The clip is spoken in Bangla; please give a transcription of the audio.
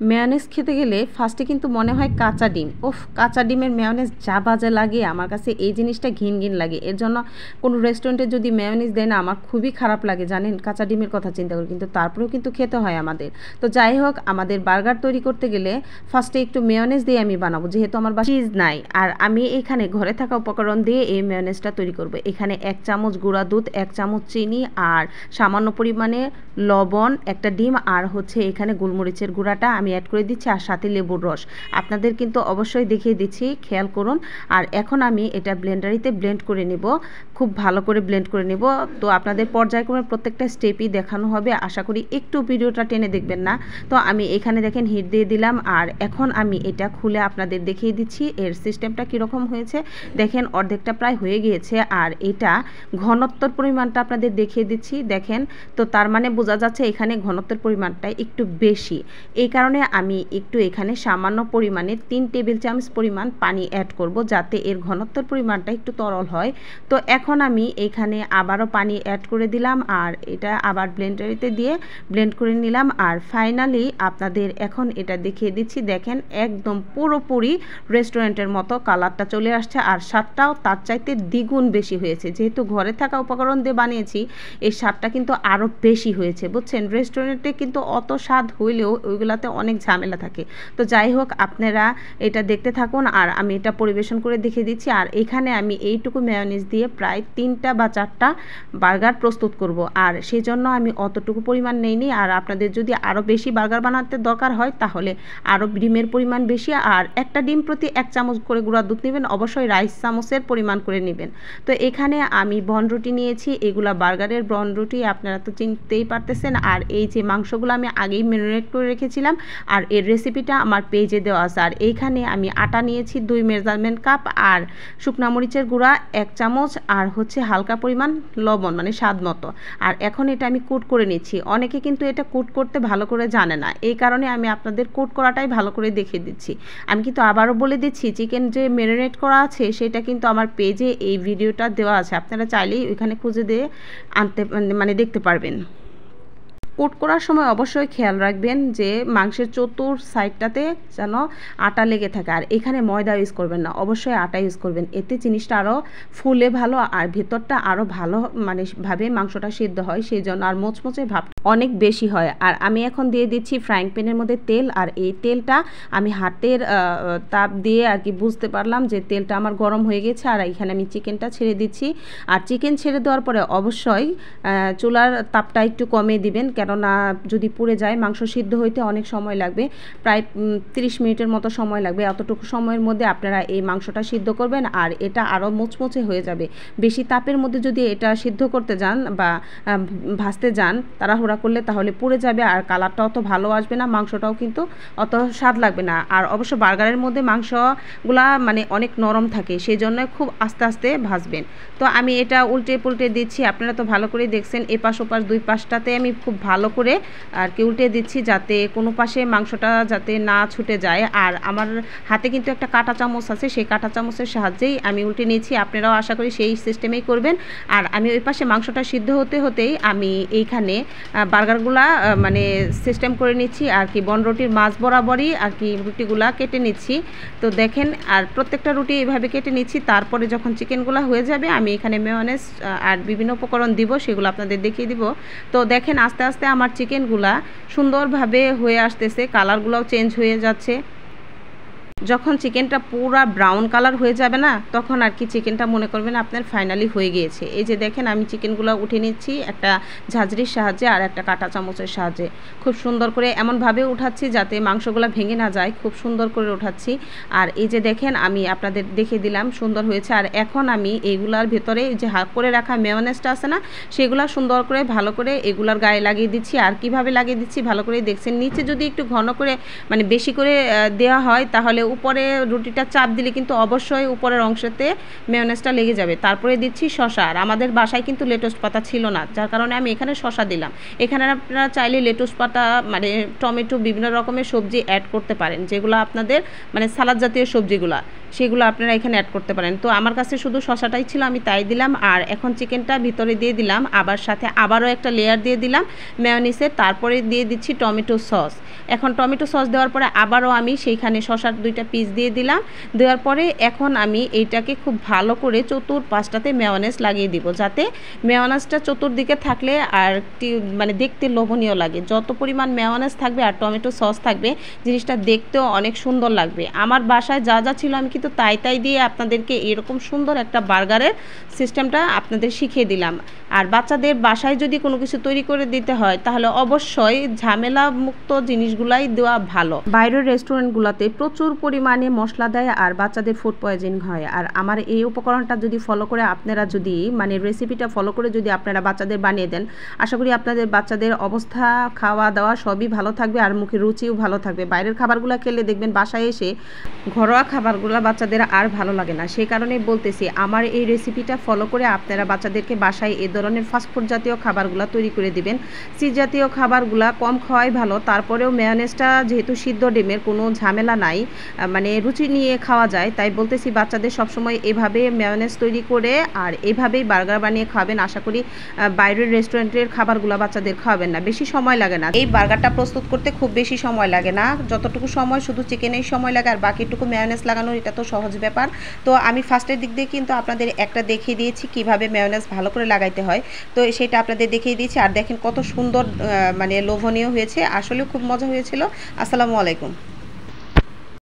মেয়োনেজ খেতে গেলে ফার্স্টে কিন্তু মনে হয় কাঁচা ডিম, কাঁচা ডিমের মেয়োনেজ যা বাজে লাগে, আমার কাছে এই জিনিসটা ঘিন ঘিন লাগে। এর জন্য কোনো রেস্টুরেন্টে যদি মেয়োনেজ দেয় না, আমার খুবই খারাপ লাগে জানেন, কাঁচা ডিমের কথা চিন্তা করি, কিন্তু তারপরেও কিন্তু খেতে হয় আমাদের। তো যাই হোক, আমাদের বার্গার তৈরি করতে গেলে ফার্স্টে একটু মেয়োনেজ দিয়ে আমি বানাবো, যেহেতু আমার চিজ নাই। আর আমি এখানে ঘরে থাকা উপকরণ দিয়ে এই মেয়োনেজটা তৈরি করব। এখানে 1 চামচ গুঁড়া দুধ, 1 চামচ চিনি আর সামান্য পরিমাণে লবণ, একটা ডিম আর হচ্ছে এখানে গোলমরিচের গুঁড়াটা আমি অ্যাড করে দিচ্ছি, আর সাথে লেবুর রস। আপনাদের কিন্তু অবশ্যই দেখিয়ে দিচ্ছি, খেয়াল করুন। আর এখন আমি এটা ব্লেন্ডারিতে ব্লেন্ড করে নেব, খুব ভালো করে ব্লেন্ড করে নেব। তো আপনাদের পর্যায়ক্রমে প্রত্যেকটা স্টেপই দেখানো হবে, আশা করি একটু ভিডিওটা টেনে দেখবেন না। তো আমি এখানে দেখেন হিট দিয়ে দিলাম, আর এখন আমি এটা খুলে আপনাদের দেখিয়ে দিচ্ছি এর সিস্টেমটা কীরকম হয়েছে। দেখেন অর্ধেকটা প্রায় হয়ে গিয়েছে, আর এটা ঘনত্বর পরিমাণটা আপনাদের দেখিয়ে দিচ্ছি। দেখেন, তো তার মানে বোঝা যাচ্ছে এখানে ঘনত্বের পরিমাণটা একটু বেশি। এই কারণে আমি একটু এখানে সামান্য পরিমাণে 3 টেবিল চামচ পরিমাণ পানি অ্যাড করব, যাতে এর ঘনত্বের পরিমাণটা একটু তরল হয়। তো এখন আমি এখানে আবারও পানি অ্যাড করে দিলাম, আর এটা আবার ব্লেন্ডারিতে দিয়ে ব্লেন্ড করে নিলাম। আর ফাইনালি আপনাদের এখন এটা দেখিয়ে দিচ্ছি। দেখেন একদম পুরোপুরি রেস্টুরেন্টের মতো কালারটা চলে আসছে, আর স্বাদটাও তার চাইতে দ্বিগুণ বেশি হয়েছে। যেহেতু ঘরে থাকা উপকরণ দিয়ে বানিয়েছি, এই স্বাদটা কিন্তু আরও বেশি হয়েছে, বুঝছেন। রেস্টুরেন্টে কিন্তু অত স্বাদ হইলেও ওইগুলাতে অনেক ঝামেলা থাকে। তো যাই হোক, আপনারা এটা দেখতে থাকুন, আর আমি এটা পরিবেশন করে দেখিয়ে দিচ্ছি। আর এখানে আমি এইটুকু মেয়োনিজ দিয়ে প্রায় 3টা বা 4টা বার্গার প্রস্তুত করব, আর সেই জন্য আমি অতটুকু পরিমাণ নেইনি। আর আপনাদের যদি আরও বেশি বার্গার বানাতে দরকার হয়, তাহলে আরও ডিমের পরিমাণ বেশি, আর একটা ডিম প্রতি 1 চামচ করে গুঁড়া দুধ নেবেন, অবশ্যই রাইস চামচের পরিমাণ করে নেবেন। তো এখানে আমি বনরুটি নিয়েছি, এগুলা বার্গারের বনরুটি, আপনারা তো চিনতেই পারতেছেন। আর এই যে মাংসগুলো আমি আগেই ম্যারিনেট করে রেখেছিলাম, আর এর রেসিপিটা আমার পেজে দেওয়া আছে। আর এইখানে আমি আটা নিয়েছি 2 মেজারমেন্ট কাপ, আর শুকনা মরিচের গুঁড়া 1 চামচ, আর হচ্ছে হালকা পরিমাণ লবণ, মানে স্বাদ মতো। আর এখন এটা আমি কুট করে নিচ্ছি। অনেকে কিন্তু এটা কুট করতে ভালো করে জানে না, এই কারণে আমি আপনাদের কুট করাটাই ভালো করে দেখিয়ে দিচ্ছি। আমি কিন্তু আবারও বলে দিচ্ছি, চিকেন যে ম্যারিনেট করা আছে সেটা কিন্তু আমার পেজে এই ভিডিওটা দেওয়া আছে, আপনারা চাইলেই ওইখানে খুঁজে দিয়ে আনতে মানে দেখতে পারবেন। কোট করার সময় অবশ্যই খেয়াল রাখবেন যে মাংসের চতুর সাইডটাতে যেন আটা লেগে থাকে, আর এখানে ময়দা ইউজ করবেন না, অবশ্যই আটা ইউজ করবেন। এতে জিনিসটা আরও ফুলে ভালো, আর ভেতরটা আরও ভালো মানে ভাবে মাংসটা সিদ্ধ হয়, সেই জন্য আর মোচমোচে ভাব অনেক বেশি হয়। আর আমি এখন দিয়ে দিচ্ছি ফ্রাইং প্যানের মধ্যে তেল, আর এই তেলটা আমি হাতের তাপ দিয়ে আর কি বুঝতে পারলাম যে তেলটা আমার গরম হয়ে গেছে। আর এখানে আমি চিকেনটা ছেড়ে দিচ্ছি, আর চিকেন ছেড়ে দেওয়ার পরে অবশ্যই চুলার তাপটা একটু কমিয়ে দিবেন, কেননা যদি পুড়ে যায় মাংস সিদ্ধ হইতে অনেক সময় লাগবে, প্রায় 30 মিনিটের মতো সময় লাগবে। অতটুকু সময়ের মধ্যে আপনারা এই মাংসটা সিদ্ধ করবেন, আর এটা আরও মুচমুচে হয়ে যাবে। বেশি তাপের মধ্যে যদি এটা সিদ্ধ করতে যান বা ভাজতে যান তাড়াহুড়া করলে, তাহলে পুড়ে যাবে, আর কালারটা অত ভালো আসবে না, মাংসটাও কিন্তু অত স্বাদ লাগবে না। আর অবশ্য বার্গারের মধ্যে মাংসগুলা মানে অনেক নরম থাকে, সেই জন্য খুব আস্তে আস্তে ভাজবেন। তো আমি এটা উল্টে পুল্টে দিচ্ছি, আপনারা তো ভালো করে দেখছেন, এপাশ ওপাশ 2 পাশটাতে আমি খুব ভালো করে আর কি উল্টে দিচ্ছি, যাতে কোনো পাশে মাংসটা যাতে না ছুটে যায়। আর আমার হাতে কিন্তু একটা কাঁটা চামচ আছে, সেই কাঁটা চামচের সাহায্যেই আমি উল্টে নিয়েছি, আপনারাও আশা করি সেই সিস্টেমেই করবেন। আর আমি ওই পাশে মাংসটা সিদ্ধ হতে হতেই আমি এইখানে বার্গারগুলা মানে সিস্টেম করে নিচ্ছি, আর কি বনরুটির মাছ বরাবরই আর কি রুটিগুলা কেটে নিচ্ছি। তো দেখেন, আর প্রত্যেকটা রুটি এইভাবে কেটে নিচ্ছি। তারপরে যখন চিকেনগুলো হয়ে যাবে, আমি এখানে মেয়োনেজ আর বিভিন্ন উপকরণ দিব, সেগুলো আপনাদের দেখিয়ে দিব। তো দেখেন আস্তে আস্তে আমার চিকেনগুলা সুন্দরভাবে হয়ে আসতেছে, কালারগুলোও চেঞ্জ হয়ে যাচ্ছে। যখন চিকেনটা পুরা ব্রাউন কালার হয়ে যাবে না, তখন আর কি চিকেনটা মনে করবেন আপনার ফাইনালি হয়ে গিয়েছে। এই যে দেখেন আমি চিকেনগুলো উঠে নিচ্ছি একটা ঝাঁঝরির সাহায্যে আর একটা কাঁটা চামচের সাহায্যে, খুব সুন্দর করে এমনভাবে উঠাচ্ছি যাতে মাংসগুলো ভেঙে না যায়, খুব সুন্দর করে উঠাচ্ছি। আর এই যে দেখেন আমি আপনাদের দেখে দিলাম সুন্দর হয়েছে। আর এখন আমি এইগুলার ভেতরে যে করে রাখা মেয়োনেজটা আছে না, সেগুলো সুন্দর করে ভালো করে এগুলার গায়ে লাগিয়ে দিচ্ছি। আর কিভাবে লাগিয়ে দিচ্ছি ভালো করে দেখছেন, নিচে যদি একটু ঘন করে মানে বেশি করে দেওয়া হয়, তাহলে উপরে রুটিটা চাপ দিলে কিন্তু অবশ্যই উপরের অংশেতে মেয়োনেজটা লেগে যাবে। তারপরে দিচ্ছি শসা, আর আমাদের বাসায় কিন্তু লেটুস পাতা ছিল না, যার কারণে আমি এখানে শসা দিলাম। এখানে আপনারা চাইলে লেটুস পাতা মানে টমেটো বিভিন্ন রকমের সবজি অ্যাড করতে পারেন, যেগুলো আপনাদের মানে সালাদ জাতীয় সবজিগুলো সেগুলো আপনারা এখানে অ্যাড করতে পারেন। তো আমার কাছে শুধু শসাটাই ছিল, আমি তাই দিলাম। আর এখন চিকেনটা ভিতরে দিয়ে দিলাম, আবার সাথে আবারও একটা লেয়ার দিয়ে দিলাম মেয়োনিজের, তারপরে দিয়ে দিচ্ছি টমেটো সস। এখন টমেটো সস দেওয়ার পরে আবারও আমি সেইখানে শসার 2টা পিস দিয়ে দিলাম। দেওয়ার পরে এখন আমি এইটাকে খুব ভালো করে চতুর্পাশটাতে মেয়োনিজ লাগিয়ে দিব, যাতে মেয়োনিজটা চতুর্দিকে থাকলে আর মানে দেখতে লোভনীয় লাগে। যত পরিমাণ মেয়োনিজ থাকবে আর টমেটো সস থাকবে, জিনিসটা দেখতেও অনেক সুন্দর লাগবে। আমার বাসায় যা যা ছিল আমি কিন্তু তাই দিয়ে আপনাদেরকে এরকম সুন্দর একটা বার্গারের সিস্টেমটা আপনাদের শিখিয়ে দিলাম। আর বাচ্চাদের বাসায় যদি কোনো কিছু তৈরি করে দিতে হয় তাহলে অবশ্যই ঝামেলা মুক্ত জিনিসগুলাই দেওয়া ভালো। বাইরের রেস্টুরেন্টগুলোতে প্রচুর পরিমাণে মশলা দেয় আর বাচ্চাদের ফুড পয়জনিং হয়। আর আমার এই উপকরণটা যদি ফলো করে আপনারা যদি মানে রেসিপিটা ফলো করে যদি আপনারা বাচ্চাদের বানিয়ে দেন, আশা করি আপনাদের বাচ্চাদের অবস্থা খাওয়া দাওয়া সবই ভালো থাকবে আর মুখে রুচিও ভালো থাকবে। বাইরের খাবারগুলো খেলে দেখবেন বাসায় এসে ঘরোয়া খাবারগুলো বাচ্চাদের আর ভালো লাগে না। সেই কারণে বলতেছি আমার এই রেসিপিটা ফলো করে আপনারা বাচ্চাদেরকে বাসায় এই ধরনের ফাস্টফুড জাতীয় খাবারগুলো তৈরি করে দিবেন। চিজ জাতীয় খাবারগুলো কম খাওয়াই ভালো। তারপরেও মেয়োনেজটা যেহেতু সিদ্ধ ডিমের কোনো ঝামেলা নাই, মানে রুচি নিয়ে খাওয়া যায়, তাই বলতেছি বাচ্চাদের সবসময় এভাবে মেয়োনেজ তৈরি করে আর এভাবেই বার্গার বানিয়ে খাবেন। আশা করি বাইরের রেস্টুরেন্টের খাবারগুলো বাচ্চাদের খাওয়াবেন না, বেশি সময় লাগে না। এই বার্গারটা প্রস্তুত করতে খুব বেশি সময় লাগে না, যতটুকু সময় শুধু চিকেনেই সময় লাগে, আর বাকিটুকু মেয়োনেজ লাগানোর এটা তো সহজ ব্যাপার। তো আমি ফার্স্টের দিক দিয়ে কিন্তু আপনাদের একটা দেখিয়ে দিয়েছি কিভাবে মেয়োনেজ ভালো করে লাগাইতে হয়, তো সেটা আপনাদের দেখিয়ে দিয়েছি। আর দেখেন কত সুন্দর মানে লোভনীয় হয়েছে, আসলে খুব মজা হয়েছিল। আসসালামু আলাইকুম।